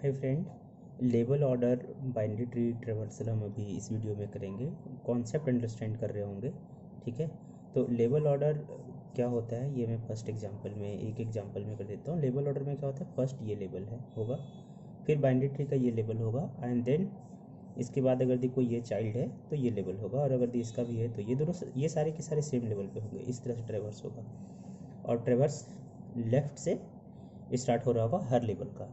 Hi friend, label order binary tree traversal हम अभी इस वीडियो में करेंगे। कॉन्सेप्ट अंडरस्टैंड कर रहे होंगे, ठीक है। तो लेबल ऑर्डर क्या होता है ये मैं फर्स्ट एग्जांपल में एक एग्जांपल में कर देता हूँ। लेबल ऑर्डर में क्या होता है, फर्स्ट ये लेबल है होगा, फिर बाइनरी ट्री का ये लेबल होगा एंड देन इसके बाद अगर देखो ये चाइल्ड है तो ये लेबल होगा, और अगर इसका भी है तो ये दोनों ये सारे के सारे सेम लेवल पे होंगे। इस तरह से ट्रेवर्स होगा, और ट्रेवर्स लेफ्ट से स्टार्ट हो रहा होगा हर लेवल का।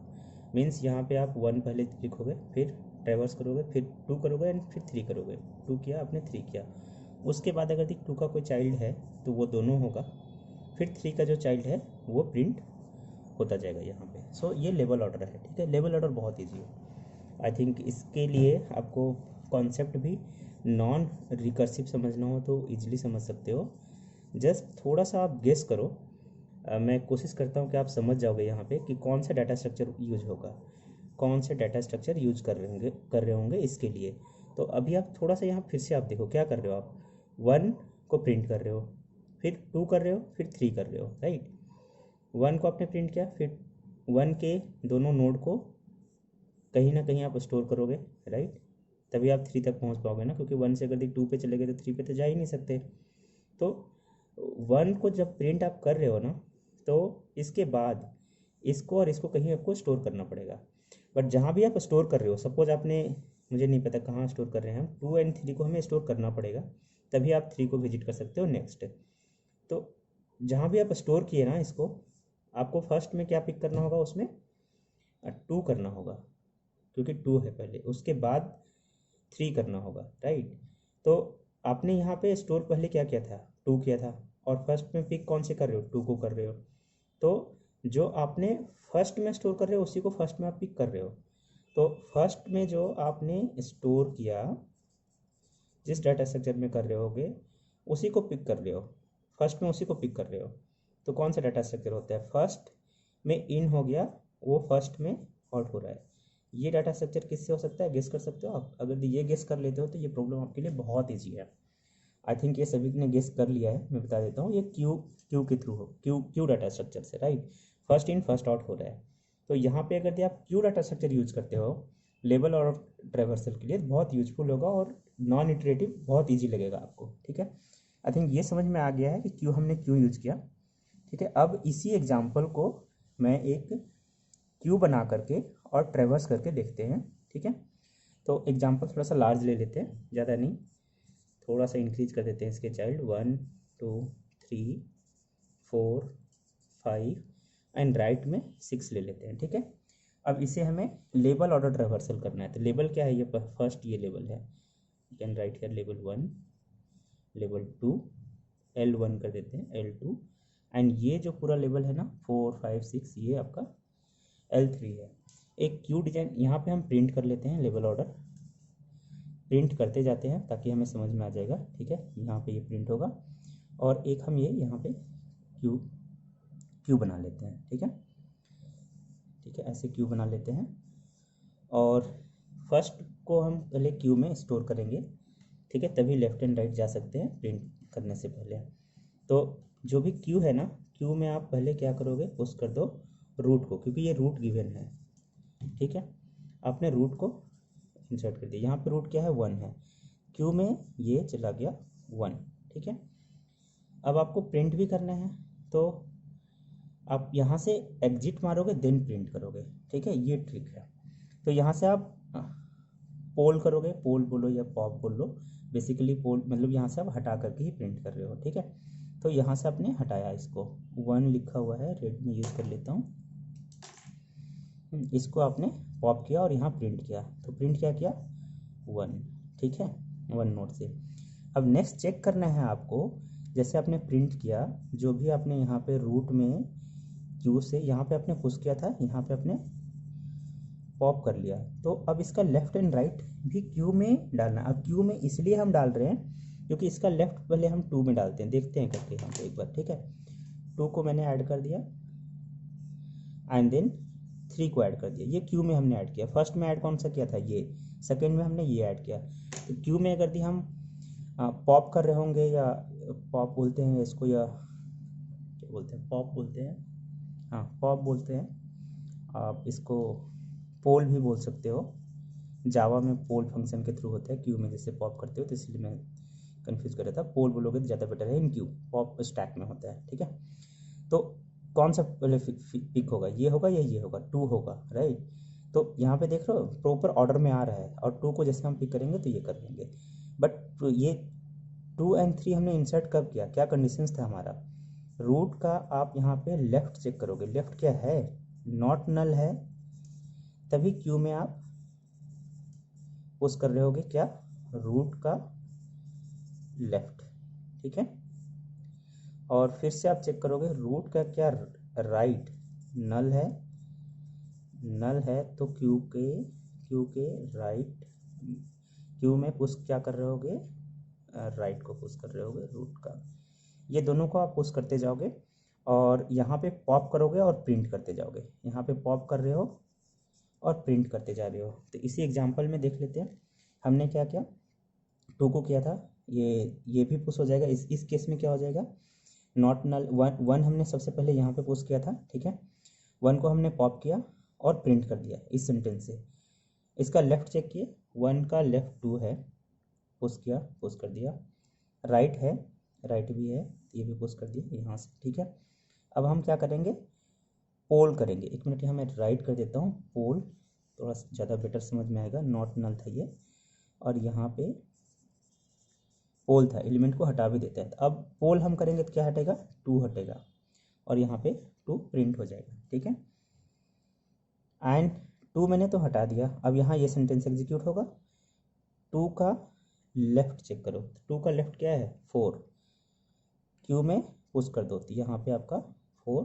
मीन्स यहाँ पे आप 1 पहले लिखोगे, फिर ट्रेवर्स करोगे, फिर 2 करोगे एंड फिर 3 करोगे। 2 किया आपने, 3 किया, उसके बाद अगर 2 का कोई चाइल्ड है तो वो दोनों होगा, फिर 3 का जो चाइल्ड है वो प्रिंट होता जाएगा यहाँ पे। सो ये लेवल ऑर्डर है, ठीक है। लेवल ऑर्डर बहुत ईजी है। आई थिंक इसके लिए आपको कॉन्सेप्ट भी नॉन रिकर्सिव समझना हो तो ईजिली समझ सकते हो। जस्ट थोड़ा सा आप गेस करो। मैं कोशिश करता हूँ कि आप समझ जाओगे यहाँ पे कि कौन सा डाटा स्ट्रक्चर यूज होगा, कौन से डाटा स्ट्रक्चर यूज कर रहे होंगे इसके लिए। तो अभी आप थोड़ा सा यहाँ फिर से आप देखो क्या कर रहे हो। आप 1 को प्रिंट कर रहे हो, फिर 2 कर रहे हो, फिर 3 कर रहे हो, राइट। 1 को आपने प्रिंट किया, फिर 1 के दोनों नोड को कहीं ना कहीं आप स्टोर करोगे, राइट। तभी आप 3 तक पहुँच पाओगे ना, क्योंकि 1 से अगर 2 पे चले गए तो 3 पे तो जा ही नहीं सकते। तो 1 को जब प्रिंट आप कर रहे हो ना, तो इसके बाद इसको और इसको कहीं आपको स्टोर करना पड़ेगा। बट जहाँ भी आप स्टोर कर रहे हो, सपोज आपने, मुझे नहीं पता कहाँ स्टोर कर रहे हैं हम, 2 एंड 3 को हमें स्टोर करना पड़ेगा, तभी आप 3 को विजिट कर सकते हो नेक्स्ट। तो जहाँ भी आप स्टोर किए ना इसको, आपको फर्स्ट में क्या पिक करना होगा, उसमें 2 करना होगा, क्योंकि 2 है पहले, उसके बाद 3 करना होगा, राइट। तो आपने यहाँ पे स्टोर पहले क्या किया था, 2 किया था, और फर्स्ट में पिक कौन से कर रहे हो, 2 को कर रहे हो। तो जो आपने फर्स्ट में स्टोर कर रहे हो उसी को फर्स्ट में आप पिक कर रहे हो। तो फर्स्ट में जो आपने स्टोर किया, जिस डाटा स्ट्रक्चर में कर रहे होगे उसी को पिक कर रहे हो, फर्स्ट में उसी को पिक कर रहे हो। तो कौन सा डाटा स्ट्रक्चर होता है, फर्स्ट में इन हो गया, वो फर्स्ट में आउट हो रहा है। ये डाटा स्ट्रक्चर किससे हो सकता है, गेस कर सकते हो आप। अगर ये गेस कर लेते हो तो ये प्रॉब्लम आपके लिए बहुत ईजी है। आई थिंक ये सभी ने गेस कर लिया है। मैं बता देता हूँ, ये क्यू के थ्रू हो, क्यू डाटा स्ट्रक्चर से, right. First in first out हो रहा है। तो यहाँ पे अगर आप क्यू डाटा स्ट्रक्चर यूज करते हो लेबल और ट्रेवर्सल के लिए, बहुत यूजफुल होगा और नॉन इटरेटिव बहुत ईजी लगेगा आपको, ठीक है। आई थिंक ये समझ में आ गया है कि क्यों हमने क्यों यूज किया, ठीक है। अब इसी एग्जाम्पल को मैं एक क्यू बना करके और ट्रेवर्स करके देखते हैं, ठीक है। तो एग्जाम्पल थोड़ा सा लार्ज ले लेते हैं, ज़्यादा नहीं, थोड़ा सा इंक्रीज कर देते हैं इसके चाइल्ड, 1 2 3 4 5 एंड राइट में 6 ले लेते हैं, ठीक है। अब इसे हमें लेबल ऑर्डर ट्रेवर्सल करना है। तो लेबल क्या है, ये फर्स्ट ये लेबल है, you can write here label 1, label 2, L1 कर देते हैं, L2, एंड ये जो पूरा लेवल है ना 4 5 6, ये आपका L3 है। एक क्यू डिजाइन यहाँ पे हम प्रिंट कर लेते हैं, लेवल ऑर्डर प्रिंट करते जाते हैं ताकि हमें समझ में आ जाएगा, ठीक है। यहाँ पे ये प्रिंट होगा, और एक हम ये यहाँ पे क्यू क्यू बना लेते हैं, ठीक है, ठीक है। ऐसे क्यू बना लेते हैं, और फर्स्ट को हम पहले क्यू में स्टोर करेंगे, ठीक है, तभी लेफ्ट एंड राइट जा सकते हैं प्रिंट करने से पहले। तो जो भी क्यू है ना, क्यू में आप पहले क्या करोगे, पुश कर दो रूट को, क्योंकि ये रूट गिवन है, ठीक है। आपने रूट को इंसर्ट कर दिया, यहाँ पे रूट क्या है, 1 है, क्यू में ये चला गया 1, ठीक है। अब आपको प्रिंट भी करना है, तो आप यहाँ से एग्जिट मारोगे देन प्रिंट करोगे, ठीक है, ये ट्रिक है। तो यहाँ से आप पोल करोगे, पोल बोलो या पॉप बोलो, बेसिकली पोल मतलब यहाँ से आप हटा करके ही प्रिंट कर रहे हो, ठीक है। तो यहाँ से आपने हटाया, इसको 1 लिखा हुआ है, रेड में यूज़ कर लेता हूँ, इसको आपने पॉप किया और यहाँ प्रिंट किया, तो प्रिंट क्या किया, 1, ठीक है, 1 नोट से। अब नेक्स्ट चेक करना है आपको, जैसे आपने प्रिंट किया, जो भी आपने यहाँ पे रूट में क्यू से यहाँ पे आपने पुश किया था, यहाँ पे आपने पॉप कर लिया, तो अब इसका लेफ्ट एंड राइट भी क्यू में डालना। अब क्यू में इसलिए हम डाल रहे हैं क्योंकि इसका लेफ्ट पहले हम 2 में डालते हैं, देखते हैं करके यहाँ पे एक बार, ठीक है। 2 को मैंने ऐड कर दिया एंड देन 3 को ऐड कर दिया, ये क्यू में हमने ऐड किया। फर्स्ट में ऐड कौन सा किया था, ये, सेकेंड में हमने ये ऐड किया। तो क्यू में अगर हम पॉप कर रहे होंगे, या पॉप बोलते हैं इसको, या क्या बोलते हैं, पॉप बोलते हैं, हाँ पॉप बोलते हैं। आप इसको पोल भी बोल सकते हो। जावा में पोल फंक्शन के थ्रू होता है, क्यू में जैसे पॉप करते हो, तो इसलिए मैं कंफ्यूज कर रहा था। पोल बोलोगे तो ज़्यादा बेटर है, इन क्यू पॉप स्टैक में होता है, ठीक है। तो कौन सा पहले पिक होगा, ये होगा या ये होगा, 2 होगा, राइट। तो यहाँ पे देख रहे हो प्रॉपर ऑर्डर में आ रहा है, और 2 को जैसे हम पिक करेंगे तो ये कर लेंगे। बट ये 2 और 3 हमने इंसर्ट कब किया, क्या कंडीशंस था हमारा। रूट का आप यहाँ पे लेफ्ट चेक करोगे, लेफ्ट क्या है, नॉट नल है, तभी क्यू में आप पुश कर रहे होगे क्या, रूट का लेफ्ट, ठीक है। और फिर से आप चेक करोगे रूट का क्या राइट नल है, नल है तो क्यू के राइट, क्यू में पुश क्या कर रहे होगे, राइट को पुश कर रहे होगे रूट का। ये दोनों को आप पुश करते जाओगे और यहाँ पे पॉप करोगे और प्रिंट करते जाओगे, यहाँ पे पॉप कर रहे हो और प्रिंट करते जा रहे हो। तो इसी एग्जांपल में देख लेते हैं हमने क्या किया, 2 को किया था, ये भी पुश हो जाएगा। इस केस में क्या हो जाएगा, नॉट नल 1 हमने सबसे पहले यहाँ पे पुश किया था, ठीक है। 1 को हमने पॉप किया और प्रिंट कर दिया इस सेंटेंस से। इसका लेफ्ट चेक किए, 1 का लेफ्ट 2 है, पुश किया, पुश कर दिया। राइट है, राइट भी है, ये भी पुश कर दिया यहाँ से, ठीक है। अब हम क्या करेंगे, पोल करेंगे। 1 मिनट यहाँ मैं राइट कर देता हूँ, पोल थोड़ा ज़्यादा बेटर समझ में आएगा। नॉट नल था ये, और यहाँ पे पोल था, एलिमेंट को हटा भी देता है। अब पोल हम करेंगे तो क्या हटेगा, 2 हटेगा, और यहाँ पे 2 प्रिंट हो जाएगा, ठीक है। एंड 2 मैंने तो हटा दिया, अब यहाँ ये सेंटेंस एग्जीक्यूट होगा। 2 का लेफ्ट चेक करो, 2 का लेफ्ट क्या है, 4, क्यू में पुश कर दो तो यहाँ पे आपका 4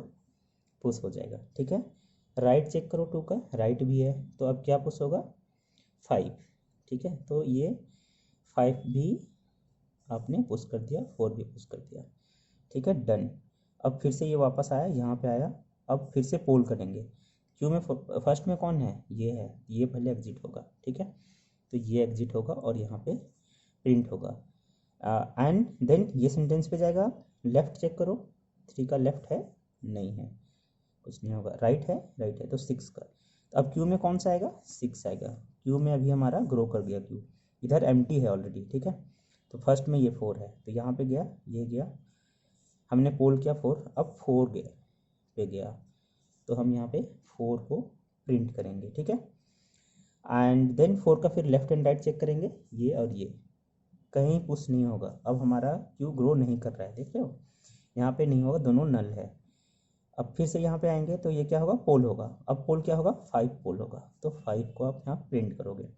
पुश हो जाएगा, ठीक है। राइट चेक करो, 2 का राइट भी है, तो अब क्या पुश होगा, 5, ठीक है। तो ये 5 भी आपने पुश कर दिया, 4 भी पुश कर दिया, ठीक है, डन। अब फिर से ये वापस आया, यहाँ पे आया, अब फिर से पोल करेंगे। क्यू में फर्स्ट में कौन है, ये है, ये पहले एग्जिट होगा, ठीक है। तो ये एग्जिट होगा और यहाँ पे प्रिंट होगा। एंड देन ये सेंटेंस पे जाएगा, लेफ्ट चेक करो, 3 का लेफ्ट है, नहीं है, कुछ नहीं होगा। राइट है तो 6 का, तो अब क्यू में कौन सा आएगा, 6 आएगा। क्यू में अभी हमारा ग्रो कर गया क्यू, इधर एम्प्टी है ऑलरेडी, ठीक है। तो फर्स्ट में ये 4 है, तो यहाँ पे गया, ये गया, हमने पोल किया 4, अब 4 गया पे गया, तो हम यहाँ पे 4 को प्रिंट करेंगे, ठीक है। एंड देन 4 का फिर लेफ्ट एंड राइट चेक करेंगे, ये और ये कहीं पुश नहीं होगा। अब हमारा क्यू ग्रो नहीं कर रहा है, देख रहे हो, यहाँ पे नहीं होगा, दोनों नल है। अब फिर से यहाँ पे आएंगे तो ये क्या होगा, पोल होगा। अब पोल क्या होगा, 5 पोल होगा, तो 5 को आप यहाँ प्रिंट करोगे।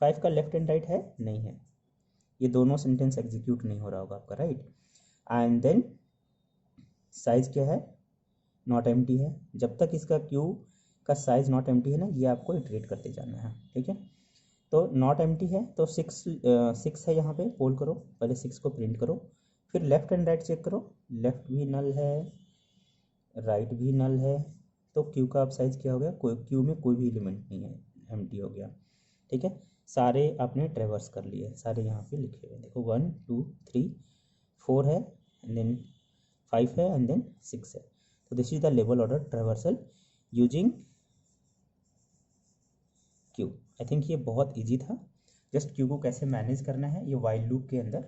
5 का लेफ्ट एंड राइट है, नहीं है, ये दोनों सेंटेंस एग्जीक्यूट नहीं हो रहा होगा आपका, राइट। एंड देन साइज क्या है, नॉट एम्प्टी है। जब तक इसका क्यू का साइज नॉट एम्प्टी है ना, ये आपको इटरेट करते जाना है, ठीक है। तो नॉट एम्प्टी है तो 6 है, यहाँ पे पोल करो, पहले 6 को प्रिंट करो, फिर लेफ्ट एंड राइट चेक करो, लेफ्ट भी नल है, राइट भी नल है, तो क्यू का अब साइज क्या हो गया, कोई क्यू में कोई भी एलिमेंट नहीं है, एम्प्टी हो गया, ठीक है। सारे आपने ट्रेवर्स कर लिए, सारे यहाँ पे लिखे हुए देखो, 1 2 3 4 है, एंड देन 5 है, एंड देन 6 है। तो this is the level order traversal using Q. I think ये बहुत इजी था। जस्ट क्यू को कैसे मैनेज करना है, ये वाइल लूप के अंदर।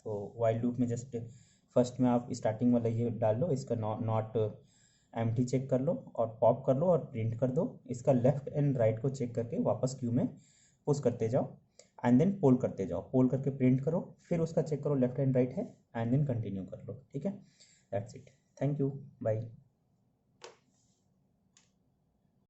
तो वाइल लूप में जस्ट फर्स्ट में आप स्टार्टिंग वाला ये डाल लो, इसका नॉट एम्प्टी चेक कर लो और पॉप कर लो और प्रिंट कर दो। इसका लेफ्ट एंड राइट को चेक करके वापस क्यू में पुश करते जाओ, एंड देन पोल करते जाओ, पोल करके प्रिंट करो, फिर उसका चेक करो लेफ्ट एंड राइट है, एंड देन कंटिन्यू कर लो, ठीक है। That's it, thank you, bye.